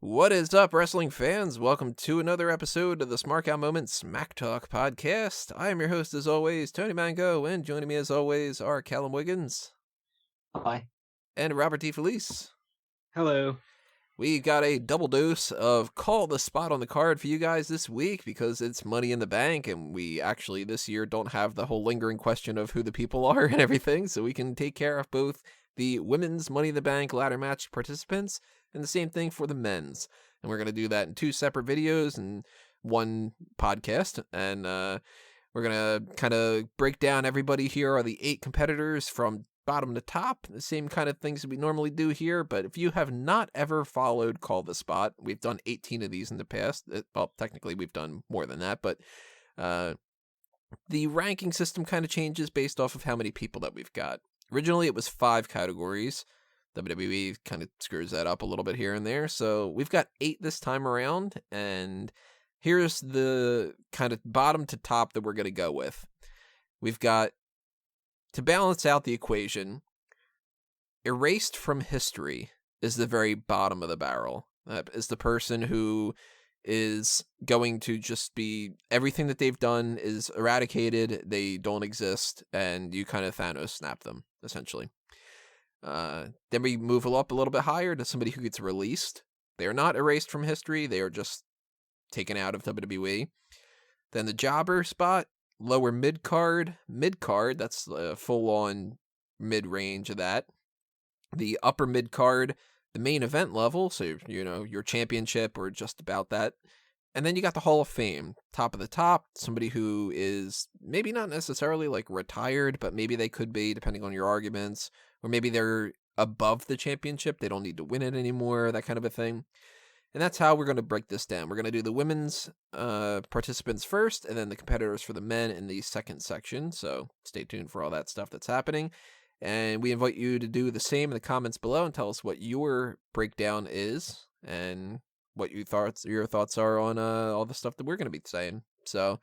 What is up, wrestling fans? Welcome to another episode of the Smark Moment Smack Talk podcast. I am your host, as always, Tony Mango, and joining me, as always, are Callum Wiggins. Hi. And Robert D. Felice. Hello. We got a double dose of Call the Spot on the card for you guys this week because it's Money in the Bank, and we actually this year don't have the whole lingering question of who the people are and everything, so we can take care of both the women's Money in the Bank ladder match participants and the same thing for the men's. And we're going to do that in two separate videos and one podcast. And we're going to kind of break down everybody. Here are the 8 competitors from bottom to top. The same kind of things that we normally do here. But if you have not ever followed Call the Spot, we've done 18 of these in the past. Well, technically we've done more than that. But the ranking system kind of changes based off of how many people that we've got. Originally, it was 5 categories. WWE kind of screws that up a little bit here and there. So we've got 8 this time around, and here's the kind of bottom to top that we're going to go with. We've got, to balance out the equation, erased from history is the very bottom of the barrel. That is the person who is going to just be, everything that they've done is eradicated, they don't exist, and you kind of Thanos snap them, essentially. Then we move up a little bit higher to somebody who gets released. They are not erased from history. They are just taken out of WWE. Then the jobber spot, lower mid-card. Mid-card, that's full-on mid-range of that. The upper mid-card, the main event level, so, you know, your championship or just about that. And then you got the Hall of Fame, top of the top, somebody who is maybe not necessarily like retired, but maybe they could be, depending on your arguments. Or maybe they're above the championship. They don't need to win it anymore, that kind of a thing. And that's how we're going to break this down. We're going to do the women's participants first, and then the competitors for the men in the second section. So stay tuned for all that stuff that's happening. And we invite you to do the same in the comments below and tell us what your breakdown is and what your thoughts are on all the stuff that we're going to be saying. So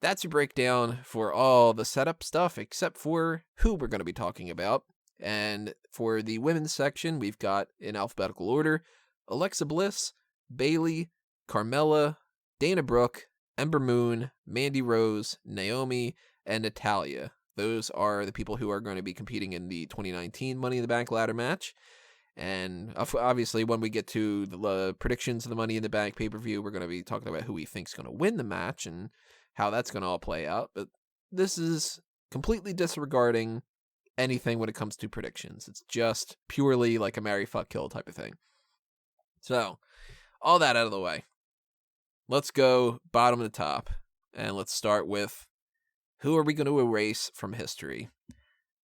that's your breakdown for all the setup stuff, except for who we're going to be talking about. And for the women's section, we've got, in alphabetical order, Alexa Bliss, Bayley, Carmella, Dana Brooke, Ember Moon, Mandy Rose, Naomi, and Natalya. Those are the people who are going to be competing in the 2019 Money in the Bank ladder match. And obviously, when we get to the predictions of the Money in the Bank pay-per-view, we're going to be talking about who we think is going to win the match and how that's going to all play out. But this is completely disregarding anything when it comes to predictions. It's just purely like a marry, fuck, kill type of thing. So, all that out of the way. Let's go bottom to top. And let's start with, who are we going to erase from history?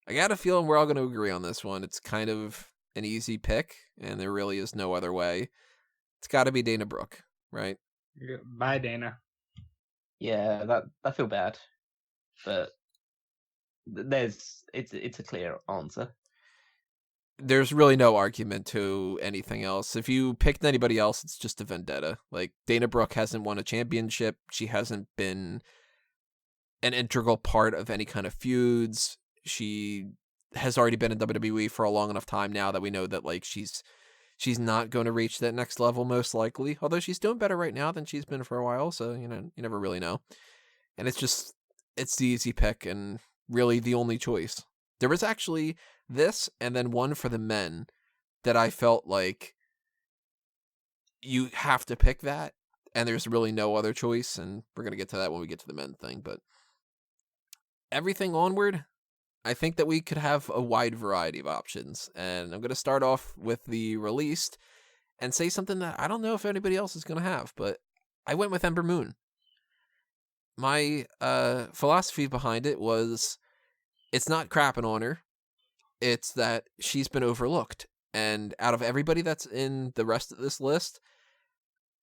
I got a feeling we're all going to agree on this one. It's kind of an easy pick, and there really is no other way. It's got to be Dana Brooke, right? Bye, Dana. Yeah, I feel bad, but it's a clear answer. There's really no argument to anything else. If you picked anybody else, it's just a vendetta. Like, Dana Brooke hasn't won a championship. She hasn't been an integral part of any kind of feuds. She has already been in WWE for a long enough time now that we know that, like, she's not going to reach that next level, most likely. Although she's doing better right now than she's been for a while, so, you know, you never really know. And it's the easy pick and really the only choice. There was actually this and then one for the men that I felt like you have to pick that, and there's really no other choice, and we're going to get to that when we get to the men thing. But everything onward, I think that we could have a wide variety of options. And I'm going to start off with the released and say something that I don't know if anybody else is going to have, but I went with Ember Moon. My philosophy behind it was, it's not crapping on her. It's that she's been overlooked. And out of everybody that's in the rest of this list,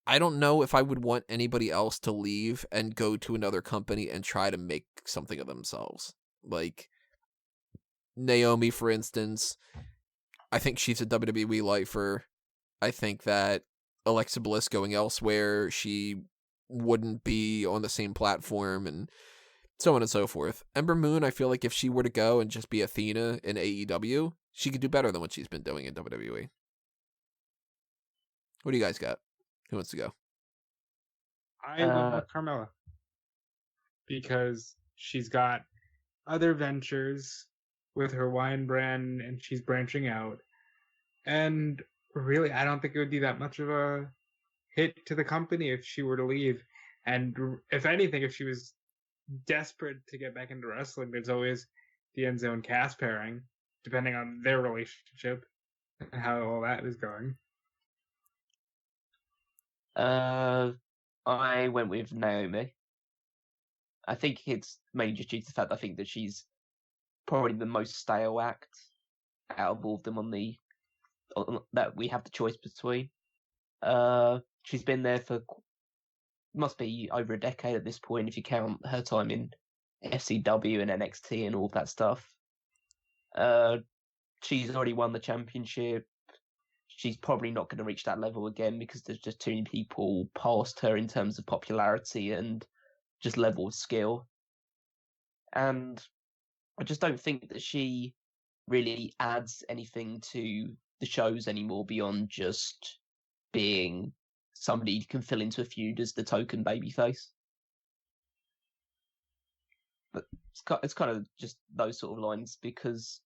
I don't know if I would want anybody else to leave and go to another company and try to make something of themselves. Like Naomi, for instance, I think she's a WWE lifer. I think that Alexa Bliss going elsewhere, she wouldn't be on the same platform, and so on and so forth. Ember Moon, I feel like if she were to go and just be Athena in AEW, she could do better than what she's been doing in WWE. What do you guys got? Who wants to go? I went with Carmella because she's got other ventures with her wine brand and she's branching out. And really, I don't think it would be that much of a hit to the company if she were to leave. And if anything, if she was desperate to get back into wrestling, there's always the End Zone cast pairing, depending on their relationship and how all that is going. I went with Naomi. I think it's mainly just due to the fact I think that she's probably the most stale act out of all of them that we have the choice between. She's been there for must be over a decade at this point if you count her time in FCW and NXT and all of that stuff. She's already won the championship. She's probably not going to reach that level again because there's just too many people past her in terms of popularity and just level of skill. And I just don't think that she really adds anything to the shows anymore beyond just being somebody you can fill into a feud as the token babyface. But it's kind of just those sort of lines because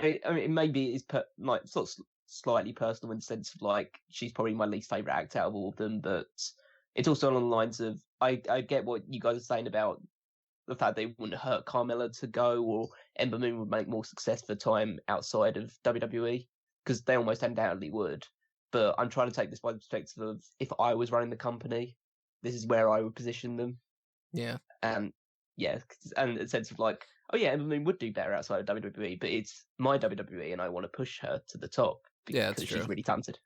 maybe it's like sort of slightly personal in the sense of like she's probably my least favorite act out of all of them, but it's also along the lines of I get what you guys are saying about the fact they wouldn't hurt Carmella to go, or Ember Moon would make more success for time outside of WWE because they almost undoubtedly would. But I'm trying to take this by the perspective of if I was running the company, this is where I would position them. Yeah. And yeah, and a sense of like, oh yeah, Ember Moon would do better outside of WWE, but it's my WWE and I want to push her to the top because she's really talented.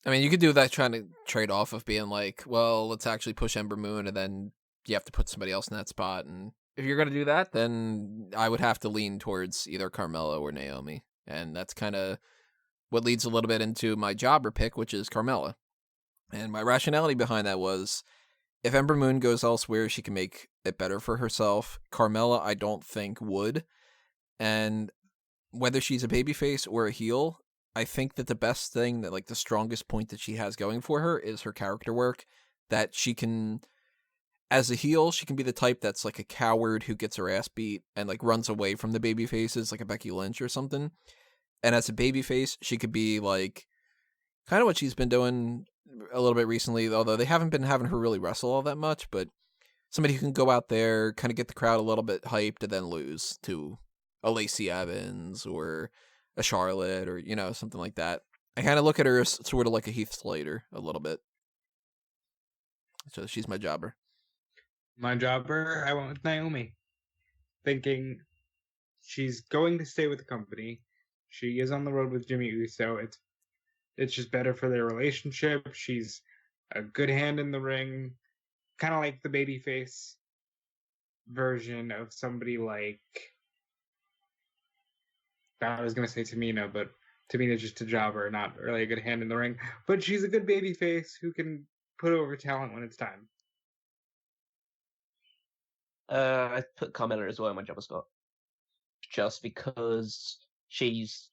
I mean, you could do that trying to trade off of being like, well, let's actually push Ember Moon, and then you have to put somebody else in that spot. And if you're going to do that, then I would have to lean towards either Carmella or Naomi. And that's kind of what leads a little bit into my jobber pick, which is Carmella. And my rationality behind that was if Ember Moon goes elsewhere, she can make it better for herself. Carmella, I don't think would. And whether she's a babyface or a heel, I think that the best thing that, like, the strongest point that she has going for her is her character work. That she can, as a heel, she can be the type that's like a coward who gets her ass beat and like runs away from the baby faces, like a Becky Lynch or something. And as a babyface, she could be like kind of what she's been doing a little bit recently, although they haven't been having her really wrestle all that much, but somebody who can go out there, kind of get the crowd a little bit hyped and then lose to a Lacey Evans or a Charlotte or, you know, something like that. I kind of look at her as sort of like a Heath Slater a little bit. So she's my jobber. My jobber, I went with Naomi, thinking she's going to stay with the company. She is on the road with Jimmy Uso. It's just better for their relationship. She's a good hand in the ring, kind of like the babyface version of somebody like, I was going to say Tamina, but Tamina's just a jobber, not really a good hand in the ring. But she's a good babyface who can put over talent when it's time. I put Carmella as well in my jobber spot, just because she's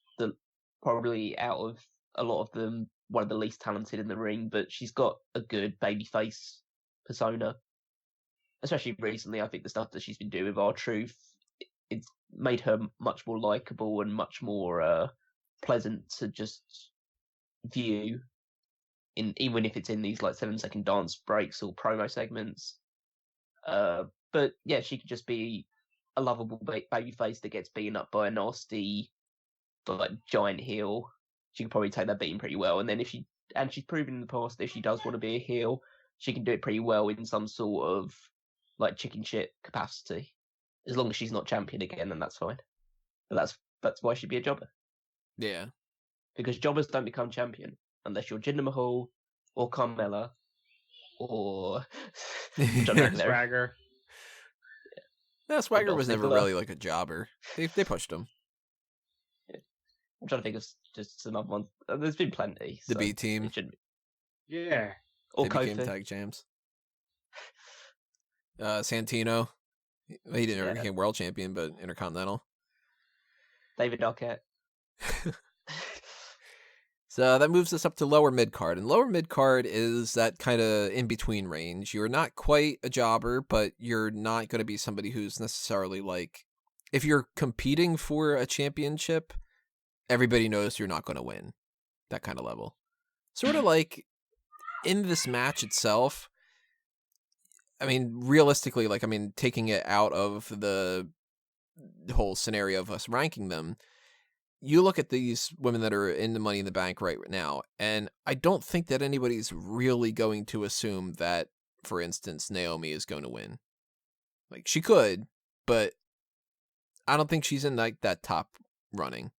probably out of a lot of them one of the least talented in the ring, but she's got a good babyface persona. Especially recently, I think the stuff that she's been doing with R-Truth, it's made her much more likable and much more pleasant to just view. Even if it's in these like 7-second dance breaks or promo segments. But yeah, she could just be a lovable babyface that gets beaten up by a nasty, like giant heel. She could probably take that beating pretty well. And then she's proven in the past that if she does want to be a heel, she can do it pretty well in some sort of like chicken shit capacity. As long as she's not champion again, then that's fine. But that's why she'd be a jobber. Yeah. Because jobbers don't become champion unless you're Jinder Mahal or Carmella or John McEnroe. Swagger. No, Swagger was never really like a jobber. They pushed him. Yeah. I'm trying to think of just some other ones. There's been plenty. The B team. Yeah. Or they became tag champs. Santino. He never became world champion, but Intercontinental. David Arquette. So that moves us up to lower mid-card. And lower mid-card is that kind of in-between range. You're not quite a jobber, but you're not going to be somebody who's necessarily like... If you're competing for a championship, everybody knows you're not going to win. That kind of level. Sort of like in this match itself, I mean, realistically, like, I mean, taking it out of the whole scenario of us ranking them, you look at these women that are in the Money in the Bank right now, and I don't think that anybody's really going to assume that, for instance, Naomi is going to win. Like, she could, but I don't think she's in, like, that top running.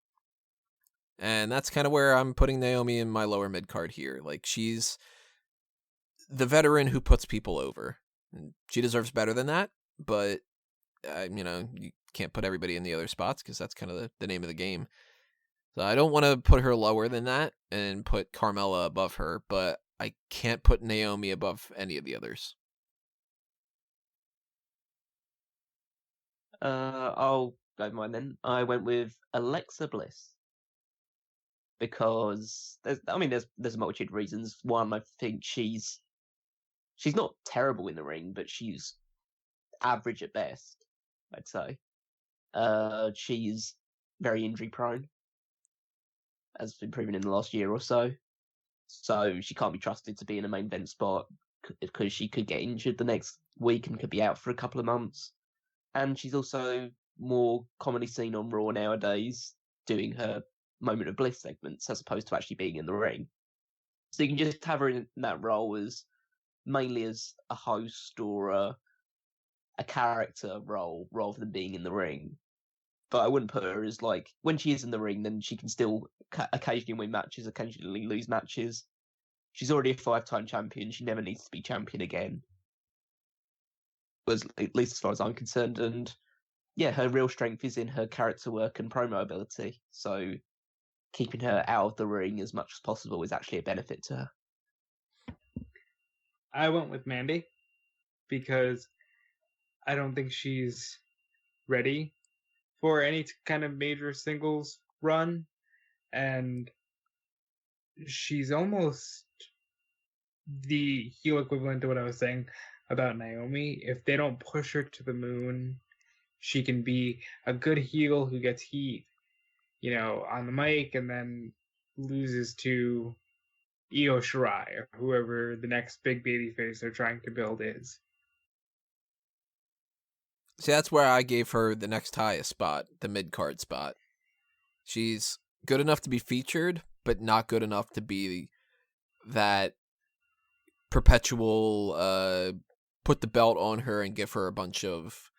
And that's kind of where I'm putting Naomi in my lower mid-card here. Like, she's the veteran who puts people over. And she deserves better than that, but, you can't put everybody in the other spots because that's kind of the name of the game. So I don't want to put her lower than that and put Carmella above her, but I can't put Naomi above any of the others. I'll go with mine then. I went with Alexa Bliss because there's a multitude of reasons. One, I think she's not terrible in the ring, but she's average at best, I'd say. She's very injury prone, as been proven in the last year or so. So she can't be trusted to be in a main event spot because she could get injured the next week and could be out for a couple of months. And she's also more commonly seen on Raw nowadays doing her Moment of Bliss segments as opposed to actually being in the ring. So you can just have her in that role as mainly as a host or a character role rather than being in the ring. But I wouldn't put her as like, when she is in the ring, then she can still occasionally win matches, occasionally lose matches. She's already a 5-time champion. She never needs to be champion again. At least as far as I'm concerned. And yeah, her real strength is in her character work and promo ability. So keeping her out of the ring as much as possible is actually a benefit to her. I went with Mandy because I don't think she's ready for any kind of major singles run, and she's almost the heel equivalent to what I was saying about Naomi. If they don't push her to the moon, she can be a good heel who gets heat, on the mic and then loses to Io Shirai or whoever the next big babyface they're trying to build is. See, that's where I gave her the next highest spot, the mid-card spot. She's good enough to be featured, but not good enough to be that perpetual put the belt on her and give her a bunch of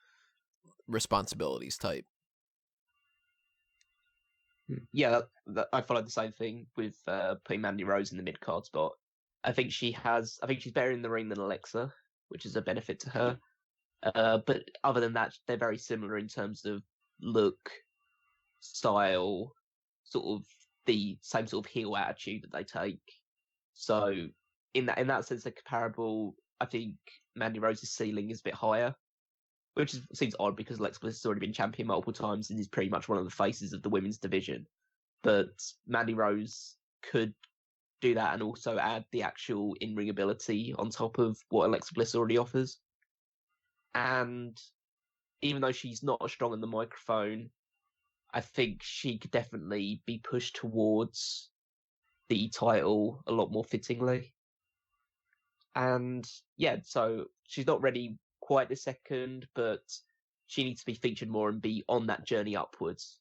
responsibilities type. Yeah, I followed the same thing with putting Mandy Rose in the mid-card spot. I think she's better in the ring than Alexa, which is a benefit to her. But other than that, they're very similar in terms of look, style, sort of the same sort of heel attitude that they take. So in that sense, they're comparable. I think Mandy Rose's ceiling is a bit higher, which seems odd because Alexa Bliss has already been champion multiple times and is pretty much one of the faces of the women's division. But Mandy Rose could do that and also add the actual in-ring ability on top of what Alexa Bliss already offers. And even though she's not as strong on the microphone, I think she could definitely be pushed towards the title a lot more fittingly. And yeah, so she's not ready quite a second, but she needs to be featured more and be on that journey upwards.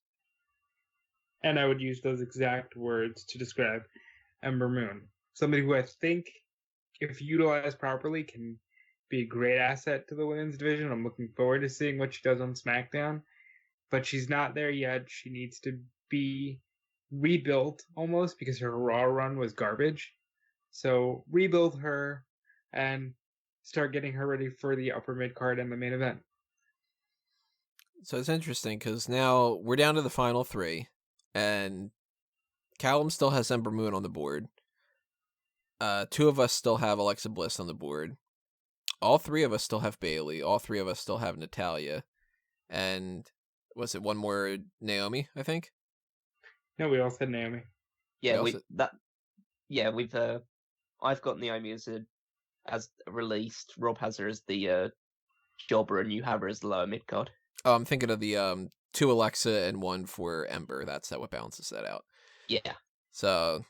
And I would use those exact words to describe Ember Moon. Somebody who I think, if utilized properly, can be a great asset to the women's division. I'm looking forward to seeing what she does on SmackDown. But she's not there yet. She needs to be rebuilt almost because her Raw run was garbage. So rebuild her and start getting her ready for the upper mid card and the main event. So it's interesting because now we're down to the final three, and Callum still has Ember Moon on the board. Two of us still have Alexa Bliss on the board. All three of us still have Bayley. All three of us still have Natalya. And was it one more Naomi, I think? No, we all said Naomi. Yeah, yeah, I've got Naomi as released. Rob has her as the jobber, and you have her as the lower mid card. Oh, I'm thinking of the 2 Alexa and 1 for Ember. That's what balances that out. Yeah. So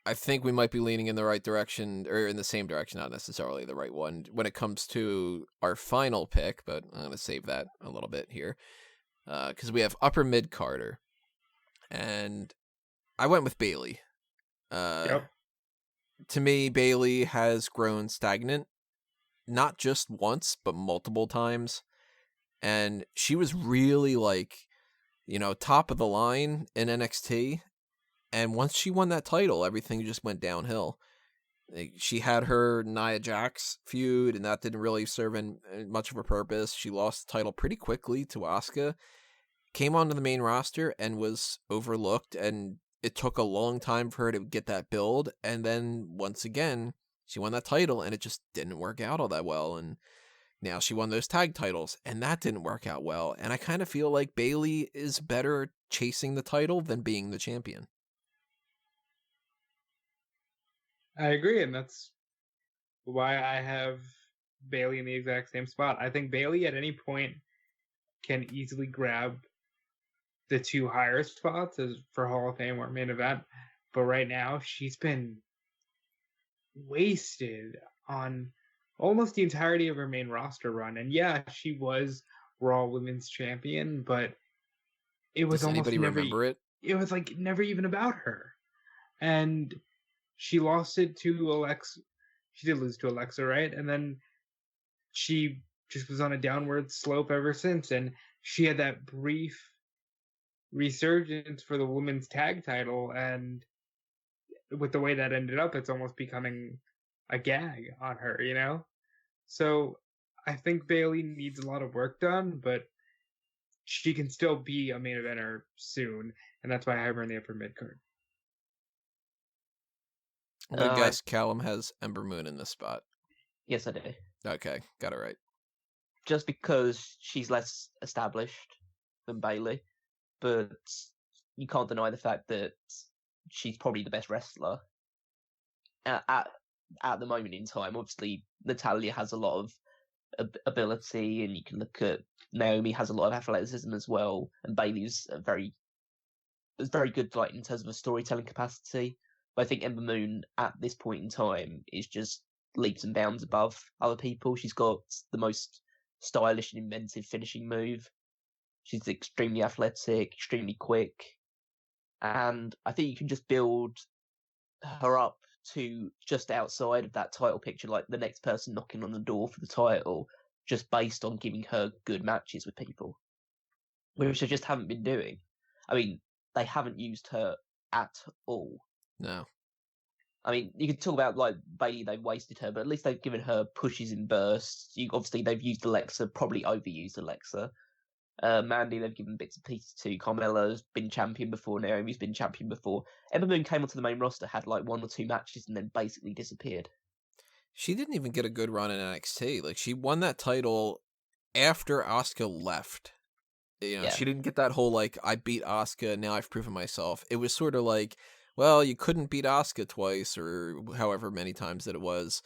I think we might be leaning in the right direction, or in the same direction, not necessarily the right one, when it comes to our final pick, but I'm going to save that a little bit here. Because we have upper mid-carder, and I went with Bayley. Yep. To me, Bayley has grown stagnant, not just once, but multiple times. And she was really top of the line in NXT. And once she won that title, everything just went downhill. She had her Nia Jax feud, and that didn't really serve in much of a purpose. She lost the title pretty quickly to Asuka, came onto the main roster, and was overlooked. And it took a long time for her to get that build. And then once again, she won that title, and it just didn't work out all that well. And now she won those tag titles, and that didn't work out well. And I kind of feel like Bayley is better chasing the title than being the champion. I agree, and that's why I have Bayley in the exact same spot. I think Bayley at any point can easily grab the 2 higher spots as for Hall of Fame or main event, but right now she's been wasted on almost the entirety of her main roster run. And yeah, she was Raw Women's Champion, but it was Does anybody remember it? It was never even about her. And she lost it to Alexa. She did lose to Alexa, right? And then she just was on a downward slope ever since. And she had that brief resurgence for the women's tag title. And with the way that ended up, it's almost becoming a gag on her, you know? So I think Bayley needs a lot of work done, but she can still be a main eventer soon. And that's why I have her in the upper mid card. I'm going to guess Callum has Ember Moon in this spot. Yes, I do. Okay, got it right. Just because she's less established than Bayley, but you can't deny the fact that she's probably the best wrestler at the moment in time. Obviously, Natalya has a lot of ability, and you can look at Naomi has a lot of athleticism as well, and Bayley's very good, in terms of a storytelling capacity. But I think Ember Moon at this point in time is just leaps and bounds above other people. She's got the most stylish and inventive finishing move. She's extremely athletic, extremely quick, and I think you can just build her up to just outside of that title picture, like the next person knocking on the door for the title, just based on giving her good matches with people, which they just haven't been doing. I mean, they haven't used her at all. No. I mean, you could talk about Bayley, they've wasted her, but at least they've given her pushes in bursts. Obviously, they've used Alexa, probably overused Alexa. Mandy, they've given bits and pieces to. Carmella's been champion before. Naomi's been champion before. Ember Moon came onto the main roster, had 1 or 2 matches, and then basically disappeared. She didn't even get a good run in NXT. She won that title after Asuka left. She didn't get that whole, I beat Asuka, now I've proven myself. It was sort of well, you couldn't beat Asuka twice, or however many times that it was.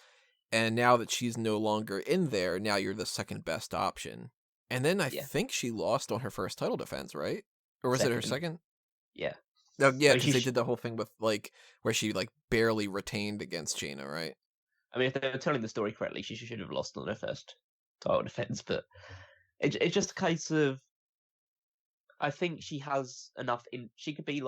And now that she's no longer in there, now you're the second best option. And then I think she lost on her first title defense, right? Or was it her second? Yeah. Oh, yeah, because they did the whole thing with, where she, barely retained against Jaina, right? I mean, if they were telling the story correctly, she should have lost on her first title defense, but it's just a case of, I think she has enough she could be,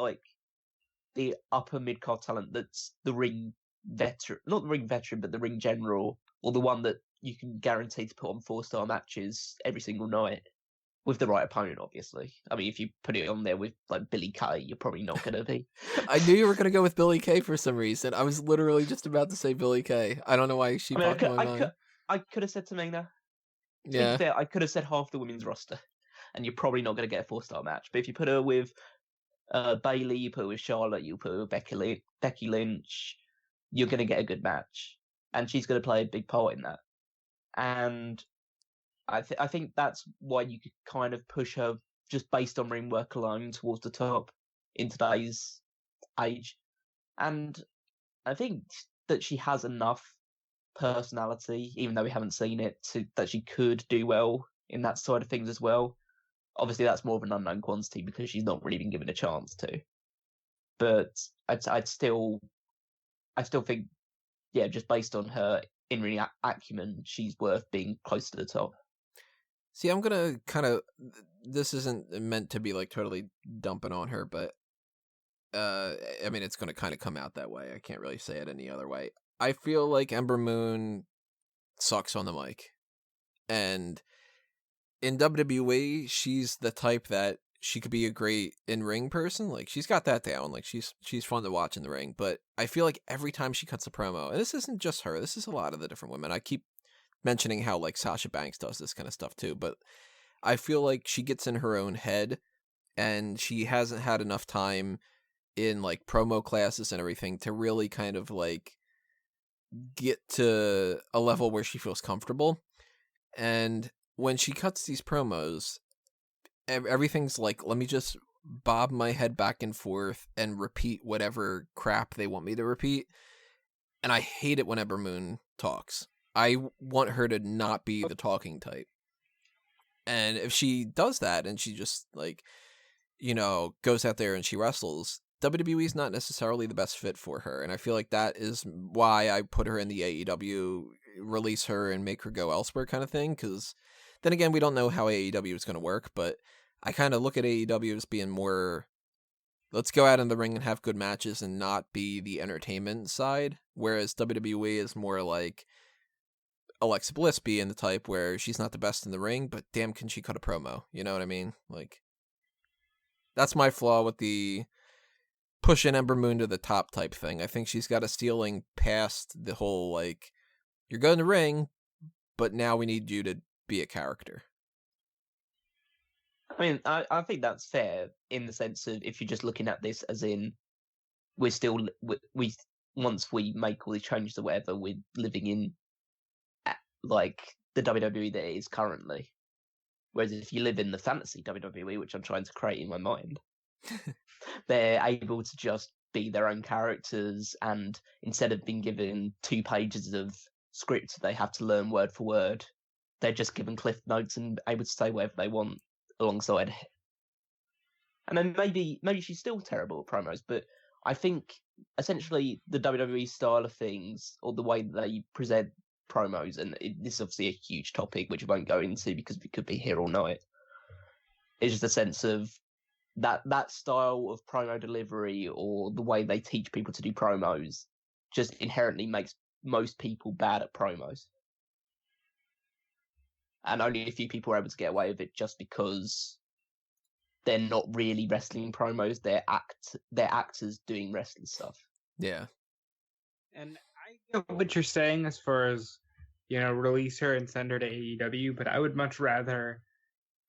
the upper mid-card talent that's the ring veteran, not the ring veteran, but the ring general, or the one that you can guarantee to put on 4-star matches every single night with the right opponent, obviously. I mean, if you put it on there with Billy Kay, you're probably not going to be. I knew you were going to go with Billy Kay for some reason. I was literally just about to say Billy Kay. I don't know why she popped in my mind. I could have said Tamina. Yeah. To be fair, I could have said half the women's roster, and you're probably not going to get a 4-star match. But if you put her with Bayley, you put her with Charlotte, you put her with Becky Lynch, you're going to get a good match, and she's going to play a big part in that. And I think that's why you could kind of push her just based on ring work alone towards the top in today's age. And I think that she has enough personality, even though we haven't seen it, that she could do well in that side of things as well. Obviously, that's more of an unknown quantity because she's not really been given a chance to. But I'd still think, yeah, just based on her in-ring acumen, she's worth being close to the top. See, I'm gonna kind of. This isn't meant to be like totally dumping on her, but I mean, it's gonna kind of come out that way. I can't really say it any other way. I feel like Ember Moon sucks on the mic, and in WWE, she's the type that she could be a great in-ring person. Like, she's got that down. Like, she's fun to watch in the ring. But I feel like every time she cuts a promo, and this isn't just her, this is a lot of the different women. I keep mentioning how, like, Sasha Banks does this kind of stuff too, but I feel like she gets in her own head, and she hasn't had enough time in, like, promo classes and everything to really kind of, like, get to a level where she feels comfortable. And when she cuts these promos, everything's like, let me just bob my head back and forth and repeat whatever crap they want me to repeat. And I hate it when Ember Moon talks. I want her to not be the talking type. And if she does that and she just, like, you know, goes out there and she wrestles, WWE's not necessarily the best fit for her. And I feel like that is why I put her in the AEW, release her and make her go elsewhere kind of thing. Because then again, we don't know how AEW is going to work, but I kind of look at AEW as being more, let's go out in the ring and have good matches and not be the entertainment side. Whereas WWE is more like Alexa Bliss being the type where she's not the best in the ring, but damn, can she cut a promo? You know what I mean? Like, that's my flaw with the pushing Ember Moon to the top type thing. I think she's got a ceiling past the whole, like, you're going to ring, but now we need you to be a character. I mean, I think that's fair in the sense of if you're just looking at this as in we're still we once we make all these changes or whatever, we're living in like the WWE that it is currently. Whereas if you live in the fantasy WWE, which I'm trying to create in my mind, they're able to just be their own characters, and instead of being given 2 pages of script they have to learn word for word, they're just given cliff notes and able to say whatever they want alongside. And then maybe she's still terrible at promos, but I think essentially the WWE style of things, or the way that they present promos, and this is obviously a huge topic which we won't go into because we could be here all night, it's just a sense of that style of promo delivery, or the way they teach people to do promos, just inherently makes most people bad at promos. And only a few people are able to get away with it just because they're not really wrestling promos, they're actors doing wrestling stuff. Yeah. And I get what you're saying as far as, you know, release her and send her to AEW, but I would much rather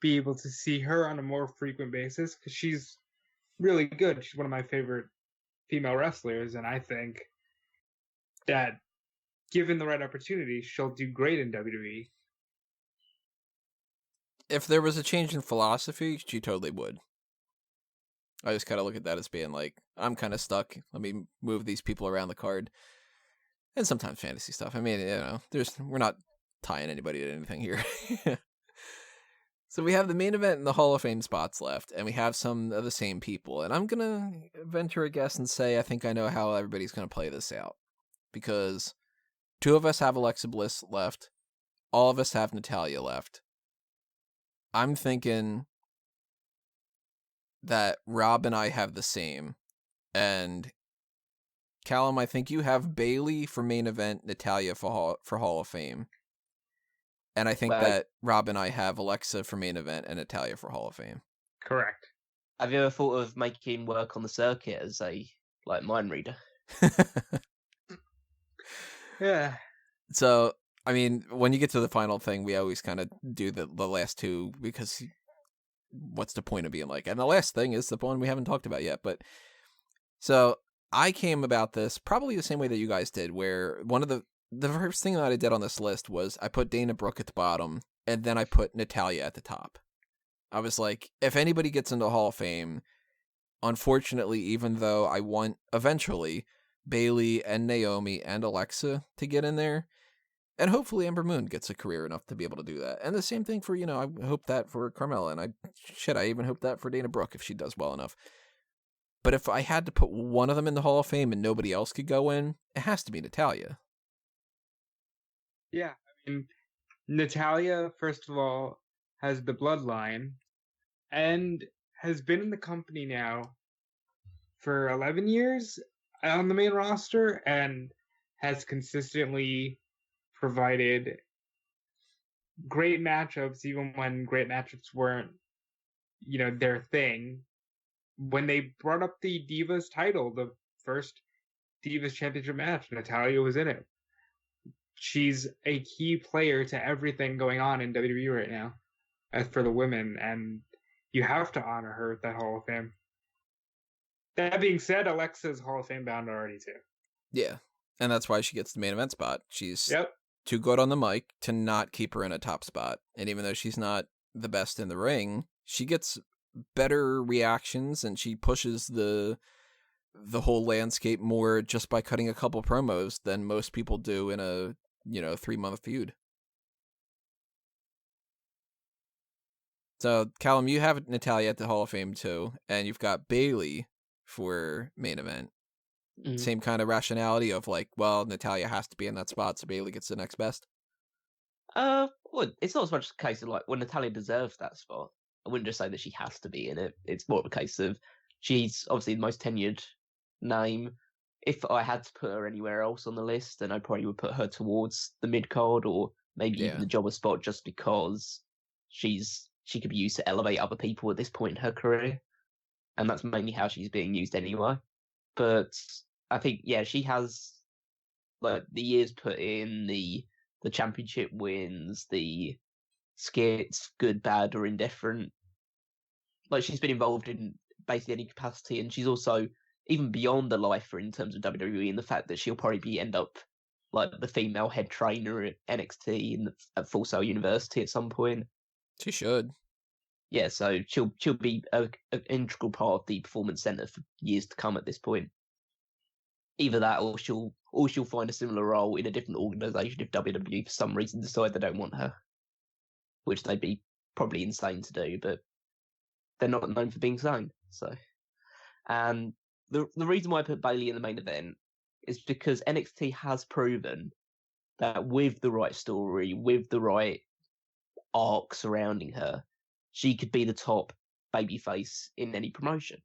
be able to see her on a more frequent basis because she's really good. She's one of my favorite female wrestlers, and I think that given the right opportunity, she'll do great in WWE. If there was a change in philosophy, she totally would. I just kind of look at that as being like, I'm kind of stuck. Let me move these people around the card. And sometimes fantasy stuff. I mean, you know, we're not tying anybody to anything here. So we have the main event and the Hall of Fame spots left, and we have some of the same people. And I'm going to venture a guess and say I think I know how everybody's going to play this out. Because 2 of us have Alexa Bliss left. All of us have Natalya left. I'm thinking that Rob and I have the same. And Callum, I think you have Bayley for main event, Natalya for Hall of Fame. And I think that Rob and I have Alexa for main event and Natalya for Hall of Fame. Correct. Have you ever thought of making work on the circuit as a mind reader? Yeah. So, I mean, when you get to the final thing, we always kind of do the last 2 because what's the point of being like? And the last thing is the one we haven't talked about yet. But so I came about this probably the same way that you guys did, where one of the first thing that I did on this list was I put Dana Brooke at the bottom, and then I put Natalya at the top. I was like, if anybody gets into Hall of Fame, unfortunately, even though I want eventually, Bayley and Naomi and Alexa to get in there. And hopefully Ember Moon gets a career enough to be able to do that. And the same thing for, I hope that for Carmella. And I even hope that for Dana Brooke if she does well enough. But if I had to put one of them in the Hall of Fame and nobody else could go in, it has to be Natalya. Yeah, I mean, Natalya, first of all, has the bloodline and has been in the company now for 11 years on the main roster and has consistently provided great matchups, even when great matchups weren't, their thing. When they brought up the Divas title, the first Divas Championship match, Natalya was in it. She's a key player to everything going on in WWE right now, as for the women, and you have to honor her at that Hall of Fame. That being said, Alexa's Hall of Fame bound already too. Yeah, and that's why she gets the main event spot. She's Yep. too good on the mic to not keep her in a top spot. And even though she's not the best in the ring, she gets better reactions and she pushes the whole landscape more just by cutting a couple promos than most people do in a 3-month feud. So Callum, you have Natalya at the Hall of Fame too, and you've got Bayley for main event. Same kind of rationality of Natalya has to be in that spot, so Bayley gets the next best. Well, it's not as much a case of Natalya deserves that spot. I wouldn't just say that she has to be in it. It's more of a case of she's obviously the most tenured name. If I had to put her anywhere else on the list, then I probably would put her towards the mid-card or maybe even the jobber spot, just because she could be used to elevate other people at this point in her career, and that's mainly how she's being used anyway. But I think, she has the years put in, the championship wins, the skits, good, bad, or indifferent. She's been involved in basically any capacity, and she's also even beyond the lifer in terms of WWE, in the fact that she'll probably end up the female head trainer at NXT at Full Sail University at some point. She should. Yeah, so she'll be an integral part of the Performance Center for years to come at this point. Either that, or she'll find a similar role in a different organization if WWE for some reason decide they don't want her, which they'd be probably insane to do, but they're not known for being sane. So, and the reason why I put Bayley in the main event is because NXT has proven that with the right story, with the right arc surrounding her, she could be the top babyface in any promotion.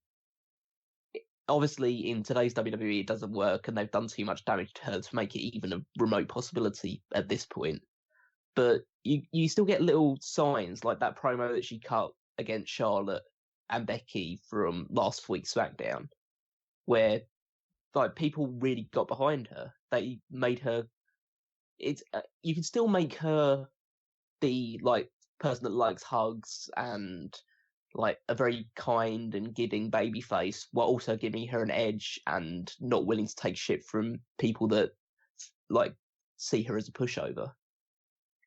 Obviously, in today's WWE, it doesn't work, and they've done too much damage to her to make it even a remote possibility at this point. But you still get little signs like that promo that she cut against Charlotte and Becky from last week's SmackDown, where people really got behind her. They made her. You can still make her the person that likes hugs and a very kind and giving babyface, while also giving her an edge and not willing to take shit from people that see her as a pushover.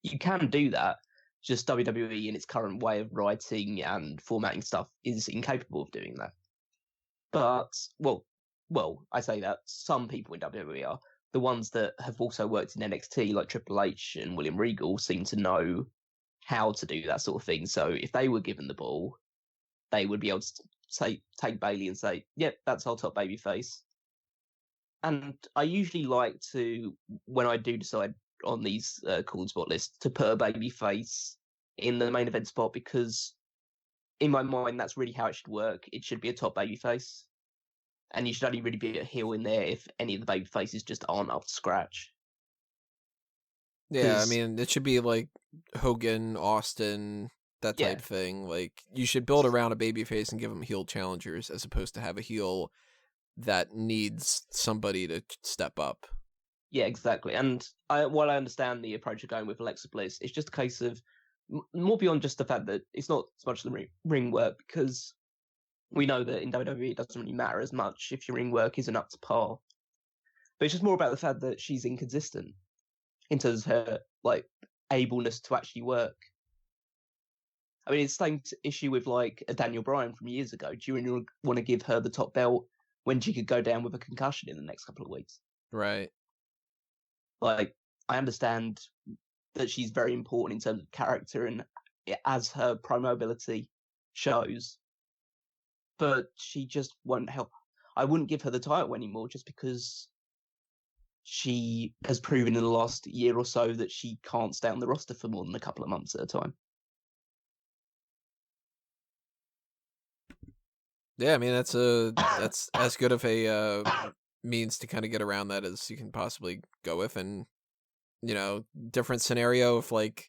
You can do that. Just WWE in its current way of writing and formatting stuff is incapable of doing that. But I say that some people in WWE are. The ones that have also worked in NXT, like Triple H and William Regal, seem to know how to do that sort of thing. So if they were given the ball, they would be able to take Bayley and say, yep, that's our top babyface. And I usually like to, when I do decide on these called spot lists, to put a babyface in the main event spot, because in my mind, that's really how it should work. It should be a top babyface. And you should only really be a heel in there if any of the babyfaces just aren't up to scratch. Yeah, I mean, it should be Hogan, Austin, that type thing. You should build around a babyface and give them heel challengers, as opposed to have a heel that needs somebody to step up. Yeah, exactly. And while I understand the approach of going with Alexa Bliss, it's just a case of more beyond just the fact that it's not as much the ring work, because we know that in WWE it doesn't really matter as much if your ring work isn't up to par. But it's just more about the fact that she's inconsistent in terms of her ableness to actually work. I mean, it's the same issue with a Daniel Bryan from years ago. Do you really want to give her the top belt when she could go down with a concussion in the next couple of weeks. Right. Like, I understand that she's very important in terms of character and as her promo ability shows, but she just won't help. I wouldn't give her the title anymore just because she has proven in the last year or so that she can't stay on the roster for more than a couple of months at a time. Yeah, I mean that's as good of a means to kind of get around that as you can possibly go with, and different scenario if like,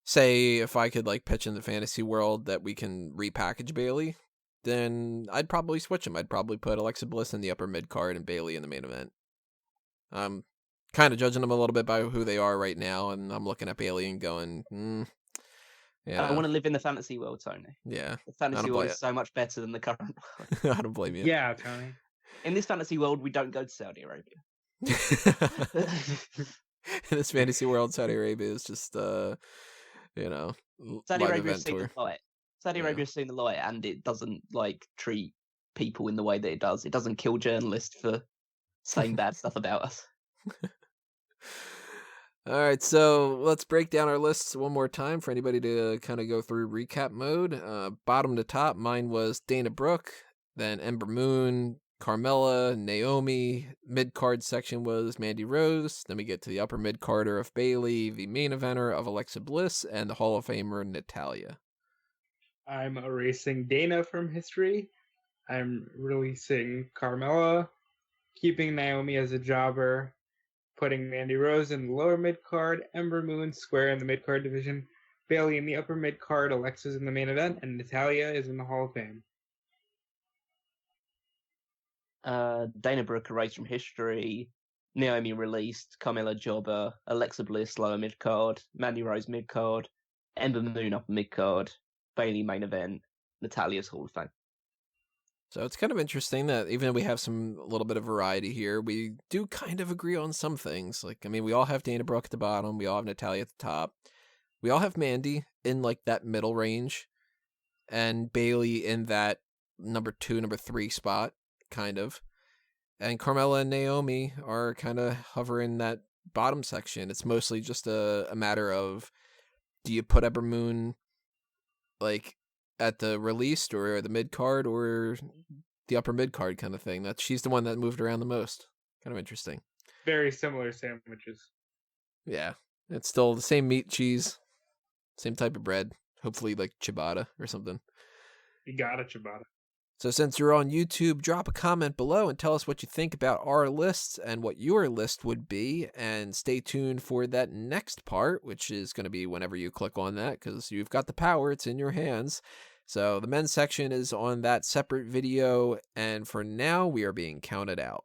say if I could like pitch in the fantasy world that we can repackage Bayley, then I'd probably switch him. I'd probably put Alexa Bliss in the upper mid card and Bayley in the main event. I'm kind of judging them a little bit by who they are right now, and I'm looking at Bayley and going, yeah. I want to live in the fantasy world, Tony. Yeah. The fantasy world is so much better than the current world. I don't blame you. Yeah, Tony. In this fantasy world, we don't go to Saudi Arabia. In this fantasy world, Saudi Arabia is just, Saudi live Arabia event tour. Saudi Arabia's seen the light, and it doesn't like treat people in the way that it does. It doesn't kill journalists for saying bad stuff about us. All right, so let's break down our lists one more time for anybody to kind of go through recap mode. Bottom to top, mine was Dana Brooke, then Ember Moon, Carmella, Naomi. Mid-card section was Mandy Rose. Then we get to the upper mid-carder of Bayley, the main eventer of Alexa Bliss, and the Hall of Famer Natalya. I'm erasing Dana from history. I'm releasing Carmella, keeping Naomi as a jobber, putting Mandy Rose in the lower mid-card, Ember Moon square in the mid-card division, Bayley in the upper mid-card, Alexa's in the main event, and Natalya is in the Hall of Fame. Dana Brooke erased from history, Naomi released, Carmella jobber, Alexa Bliss lower mid-card, Mandy Rose mid-card, Ember Moon upper mid-card, Bayley main event, Natalya's Hall of Fame. So it's kind of interesting that even though we have a little bit of variety here, we do kind of agree on some things. Like, I mean, we all have Dana Brooke at the bottom. We all have Natalya at the top. We all have Mandy in like that middle range, and Bayley in that number 2, number 3 spot, kind of. And Carmella and Naomi are kind of hovering that bottom section. It's mostly just a matter of, do you put Ember Moon like at the released or the mid card or the upper mid card kind of thing? She's the one that moved around the most. Kind of interesting. Very similar sandwiches. Yeah, it's still the same meat, cheese, same type of bread. Hopefully like ciabatta or something. You got a ciabatta. So since you're on YouTube, drop a comment below and tell us what you think about our lists and what your list would be. And stay tuned for that next part, which is going to be whenever you click on that, because you've got the power. It's in your hands. So the men's section is on that separate video. And for now, we are being counted out.